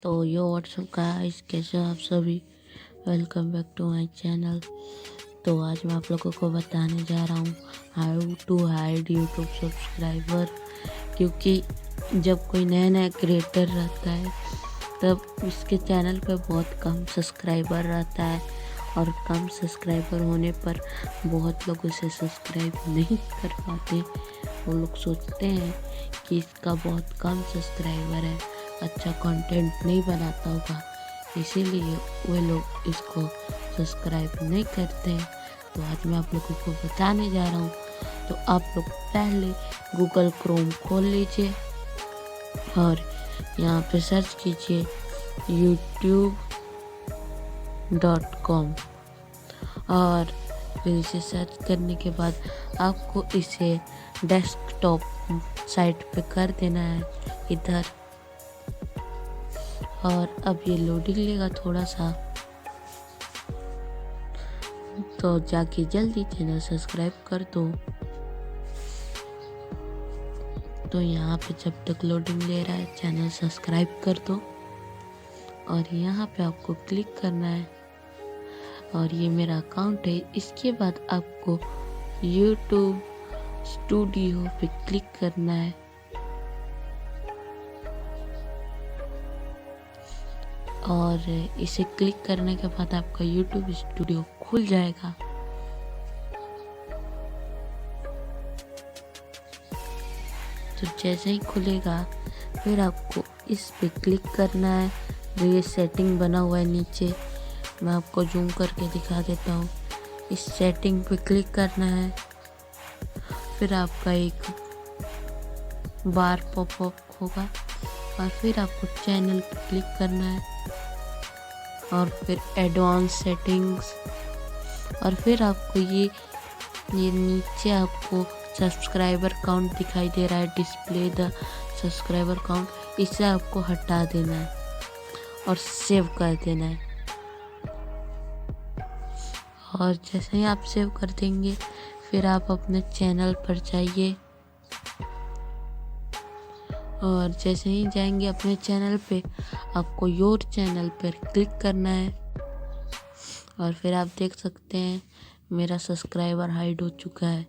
तो यो WhatsApp guys, कैसे हो आप सभी। Welcome back to my channel. तो आज मैं आप लोगों को बताने जा रहा हूँ how to hide YouTube subscriber. क्योंकि जब कोई नया नया क्रिएटर रहता है तब उसके चैनल पे बहुत कम सब्सक्राइबर रहता है, और कम सब्सक्राइबर होने पर बहुत लोग उसे सब्सक्राइब नहीं कर पाते। वो लोग सोचते हैं कि इसका बहुत कम सब्सक्राइबर है, अच्छा कंटेंट नहीं बनाता होगा, इसीलिए वे लोग इसको सब्सक्राइब नहीं करते हैं। तो आज मैं आप लोगों को बताने जा रहा हूँ। तो आप लोग पहले गूगल क्रोम खोल लीजिए और यहाँ पे सर्च कीजिए youtube.com, और फिर इसे सर्च करने के बाद आपको इसे डेस्कटॉप साइट पे कर देना है इधर। और अब ये लोडिंग लेगा थोड़ा सा, तो जाके जल्दी चैनल सब्सक्राइब कर दो। तो यहाँ पे जब तक लोडिंग ले रहा है चैनल सब्सक्राइब कर दो, और यहाँ पे आपको क्लिक करना है, और ये मेरा अकाउंट है। इसके बाद आपको यूट्यूब स्टूडियो पे क्लिक करना है, और इसे क्लिक करने के बाद आपका यूट्यूब स्टूडियो खुल जाएगा। तो जैसे ही खुलेगा फिर आपको इस पे क्लिक करना है। जो ये सेटिंग बना हुआ है नीचे, मैं आपको जूम करके दिखा देता हूँ। इस सेटिंग पे क्लिक करना है, फिर आपका एक बार पॉपअप होगा, और फिर आपको चैनल पे क्लिक करना है, और फिर एडवांस सेटिंग्स, और फिर आपको ये नीचे आपको सब्सक्राइबर काउंट दिखाई दे रहा है, डिस्प्ले द सब्सक्राइबर काउंट, इसे आपको हटा देना है और सेव कर देना है। और जैसे ही आप सेव कर देंगे फिर आप अपने चैनल पर जाइए, और जैसे ही जाएंगे अपने चैनल पे आपको योर चैनल पर क्लिक करना है, और फिर आप देख सकते हैं मेरा सब्सक्राइबर हाइड हो चुका है।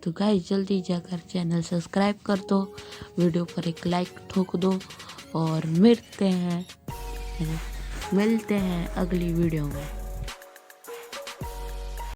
तो गाइस जल्दी जाकर चैनल सब्सक्राइब कर दो, वीडियो पर एक लाइक ठोक दो, और मिलते हैं अगली वीडियो में।